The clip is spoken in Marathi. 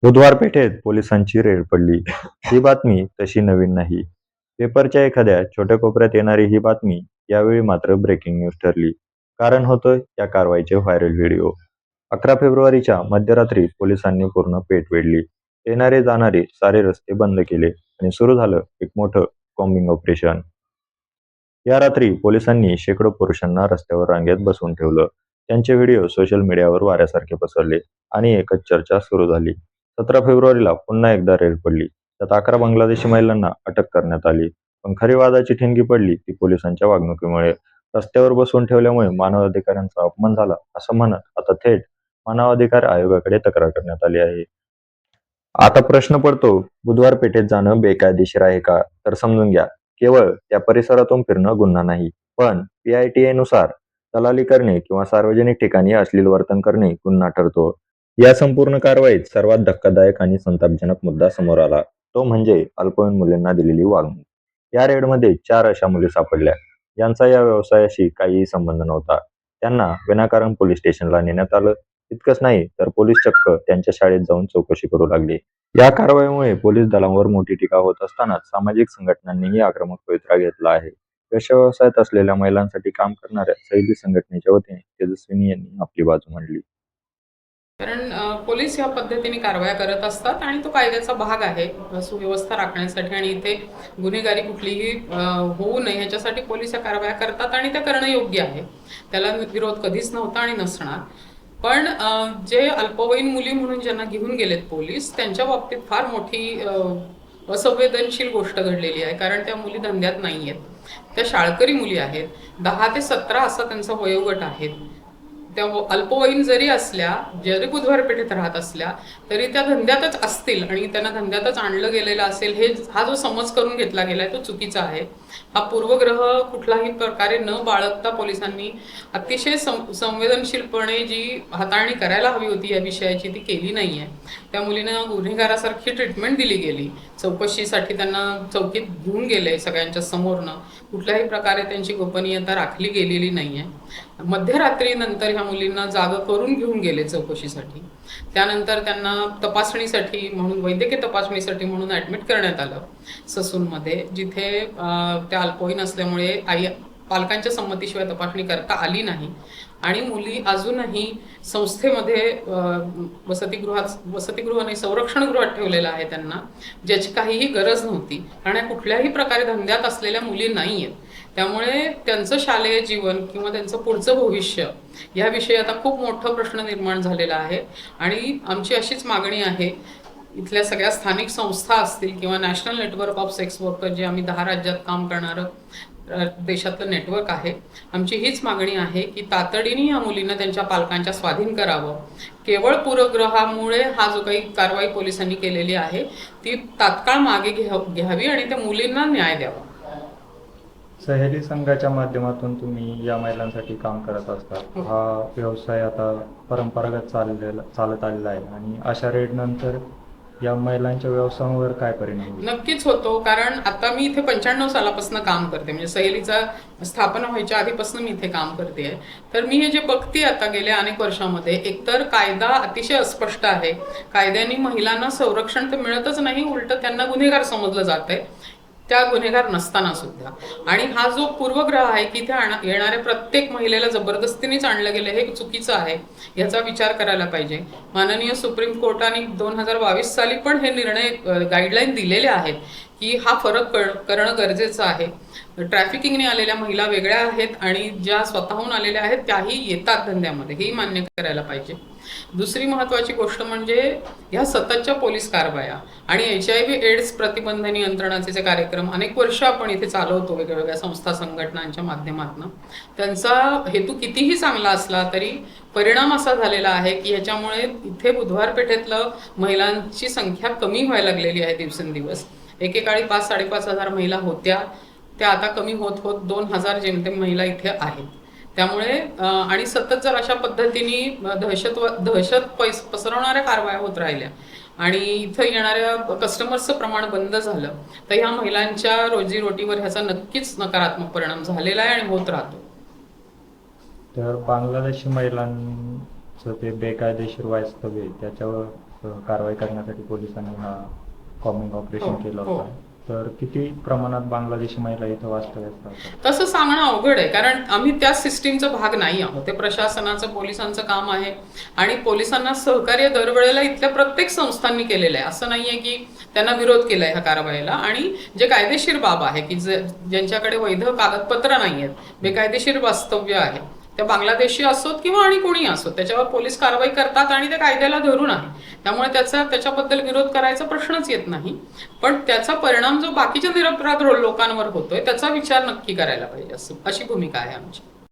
बुधवार पेठेत पोलिसांची रेड पडली. ही बातमी तशी नवीन नाही. पेपरच्या एखाद्या छोट्या कोपऱ्यात येणारी ही बातमी यावेळी मात्र ब्रेकिंग न्यूज ठरली. कारण होतं या कारवाईचे व्हायरल व्हिडिओ. 11 फेब्रुवारीच्या मध्यरात्री पोलिसांनी पूर्ण पेठ वेढली. येणारे जाणारे सारे रस्ते बंद केले आणि सुरू झालं एक मोठं कॉम्बिंग ऑपरेशन. या रात्री पोलिसांनी शेकडो पुरुषांना रस्त्यावर रांगेत बसवून ठेवलं. त्यांचे व्हिडिओ सोशल मीडियावर वाऱ्यासारखे पसरले आणि एकच चर्चा सुरू झाली. 17 फेब्रुवारीला पुन्हा एकदा रेड पडली. त्यात 11 बांगलादेशी महिलांना अटक करण्यात आली. पण खरी वादाची ठिणगी पडली ती पोलिसांच्या वागणुकीमुळे. रस्त्यावर बसवून ठेवल्यामुळे मानवाधिकारांचा अपमान झाला असं म्हणत आता थेट मानवाधिकार आयोगाकडे तक्रार करण्यात आली आहे. आता प्रश्न पडतो, बुधवार पेठेत जाणं बेकायदेशीर आहे का? तर समजून घ्या, केवळ त्या परिसरातून फिरणं गुन्हा नाही. पण PITA नुसार दलाली करणे किंवा सार्वजनिक ठिकाणी अश्लील वर्तन करणे गुन्हा ठरतो. या संपूर्ण कारवाईत सर्वात धक्कादायक आणि संतापजनक मुद्दा समोर आला. तो म्हणजे अल्पवयीन मुलींना दिलेली वागणूक. या रेडमध्ये 4 अशा मुली सापडल्या, ज्यांचा या व्यवसायाशी काहीही संबंध नव्हता. त्यांना विनाकारण पोलीस स्टेशनला नेण्यात आलं. इतकंच नाही तर पोलीस चक्क त्यांच्या शाळेत जाऊन चौकशी करू लागले. या कारवाईमुळे पोलीस दलांवर मोठी टीका होत असतानाच सामाजिक संघटनांनीही आक्रमक पवित्रा घेतला आहे. व्यवसायात असलेल्या महिलांसाठी काम करणाऱ्या सैली संघटनेच्या वतीने तेजस्विनी यांनी आपली बाजू मांडली. कारण पोलीस या पद्धतीने कारवाया करत असतात आणि तो कायद्याचा भाग आहे सुव्यवस्था राखण्यासाठी आणि इथे गुन्हेगारी कुठलीही होऊ नये ह्याच्यासाठी पोलीस या कारवाया करतात आणि त्या करणं योग्य आहे. त्याला विरोध कधीच नव्हता आणि नसणार. पण जे अल्पवयीन मुली म्हणून ज्यांना घेऊन गेलेत पोलीस, त्यांच्या बाबतीत फार मोठी असंवेदनशील गोष्ट घडलेली आहे. कारण त्या मुली धंद्यात नाही आहेत, त्या शाळकरी मुली आहेत. 10 ते 17 असा त्यांचा वयोगट आहे. त्या अल्पवयीन जरी असल्या, जरी बुधवार पेठेत राहत असल्या, तरी त्या धंद्यातच असतील आणि त्यांना धंद्यातच आणलं गेलेलं असेल हा जो समज करून घेतला गेलाय तो चुकीचा आहे. हा पूर्वग्रह कुठलाही प्रकारे न बाळगता पोलिसांनी अतिशय संवेदनशीलपणे जी हाताळणी करायला हवी होती या विषयाची ती केली नाहीये. त्या मुलींना गुन्हेगारासारखी ट्रीटमेंट दिली गेली. चौकशीसाठी त्यांना चौकीत घेऊन गेले सगळ्यांच्या समोरनं. कुठल्याही प्रकारे त्यांची गोपनीयता राखली गेलेली नाहीये. मध्यरात्रीनंतर ह्या मुलींना जागं करून घेऊन गेले चौकशीसाठी. त्यानंतर त्यांना तपासणीसाठी म्हणून, वैद्यकीय तपासणीसाठी म्हणून ॲडमिट करण्यात आलं ससूनमध्ये, जिथे त्या अल्पवयीन असल्यामुळे पालकांच्या संमतीशिवाय तपासणी करता आली नाही. आणि मुली अजूनही संस्थेमध्ये वसतिगृह नाही, संरक्षणगृहात ठेवलेलं आहे त्यांना, ज्याची काहीही गरज नव्हती. कारण कुठल्याही प्रकारे धंद्यात असलेल्या मुली नाही आहेत. त्यामुळे त्यांचं शालेय जीवन किंवा त्यांचं पुढचं भविष्य याविषयी आता खूप मोठा प्रश्न निर्माण झालेला आहे. आणि आमची अशीच मागणी आहे, इथल्या सगळ्या स्थानिक संस्था असतील किंवा national network of sex worker, जे आम्ही 10 राज्यात काम करणारं देशातलं नेटवर्क आहे, आमची हीच मागणी आहे की तातडीने या मुलींना त्यांच्या पालकांच्या स्वाधीन करावं. केवळ पूर्वग्रहामुळे हा जो काही कारवाई पोलिसांनी केलेली आहे ती तात्काळ मागे घ्यावी आणि त्या मुलींना न्याय द्यावा. सहेली संघाच्या माध्यमातून तुम्ही या महिलांसाठी काम करत असतात. हा व्यवसाय आता परंपरागत चालत आलेला आहे आणि अशा रेड नंतर या महिलांच्या व्यवसायावर काय परिणाम होईल? नक्कीच होतो. कारण आता मी इथे 95 सालापासून काम करते, म्हणजे सहेलीचा स्थापना व्हायच्या आधीपासून मी इथे काम करते. तर मी हे जे बघते आता गेल्या अनेक वर्षामध्ये, एकतर कायदा अतिशय अस्पष्ट आहे. कायद्याने महिलांना संरक्षण तर मिळतच नाही, उलट त्यांना गुन्हेगार समजलं जात आहे, त्या गुन्हेगार नसताना सुद्धा. आणि हा जो पूर्वग्रह आहे की इथे येणाऱ्या प्रत्येक महिलेला जबरदस्तीनेच आणलं गेलं, हे चुकीचं आहे. याचा विचार करायला पाहिजे. माननीय सुप्रीम कोर्टाने 2022 साली पण हे निर्णय, गाईडलाईन दिलेले आहेत की हा फरक करणं गरजेचं आहे. ट्रॅफिकिंगने आलेल्या महिला वेगळ्या आहेत आणि ज्या स्वतःहून आलेल्या आहेत त्याही येतात धंद्यामध्ये, हेही मान्य करायला पाहिजे. दुसरी महत्त्वाची गोष्ट म्हणजे ह्या सततच्या पोलीस कारवाया आणि HIV एड्स प्रतिबंध नियंत्रणाचे जे कार्यक्रम अनेक वर्ष आपण इथे चालवतो वेगवेगळ्या संस्था संघटनांच्या माध्यमातून, त्यांचा हेतू कितीही चांगला असला तरी परिणाम असा झालेला आहे की ह्याच्यामुळे इथे बुधवार पेठेतलं महिलांची संख्या कमी व्हायला लागलेली आहे दिवसेंदिवस. एकेकाळी 5-5.5 हजार महिला होत्या, त्या आता कमी होत होत 2,000 जेमतेम महिला इथे आहेत. त्यामुळे आणि सतत जर अशा पद्धतीने दहशत पसरवणाऱ्या कारवाया होत राहिल्या आणि इथं येणाऱ्या कस्टमर्सचं प्रमाण बंद झालं तर ह्या महिलांच्या रोजीरोटीवर ह्याचा नक्कीच नकारात्मक परिणाम झालेला आहे आणि होत राहतो. तर बांगलादेशी महिलांचं ते बेकायदेशीर वास्तव्य त्याच्यावर कारवाई करण्यासाठी पोलिसांनी हा कॉम्बिंग ऑपरेशन हो, केलं हो. होतं. तर किती प्रमाणात बांगलादेशी महिला इथं वास्तव्यास राहतात? तसं सांगणं अवघड आहे, कारण आम्ही त्या सिस्टीमचा भाग नाही आहोत. ते प्रशासनाचं, पोलिसांचं काम आहे आणि पोलिसांना सहकार्य दरवेळेला इथल्या प्रत्येक संस्थांनी केलेलं आहे. असं नाहीये की त्यांना विरोध केलाय ह्या कारवाईला. आणि जे कायदेशीर बाब आहे की ज्यांच्याकडे वैध कागदपत्र नाही आहेत, बेकायदेशीर वास्तव्य आहे, त्या बांगलादेशी असोत किंवा आणि कोणी असोत, त्याच्यावर पोलीस कारवाई करतात आणि ते कायद्याला धरून आहे. त्यामुळे त्याच्याबद्दल विरोध करायचा प्रश्नच येत नाही. पण त्याचा परिणाम जो बाकीच्या निरपराध लोकांवर होतोय त्याचा विचार नक्की करायला पाहिजे, अशी भूमिका आहे आमची.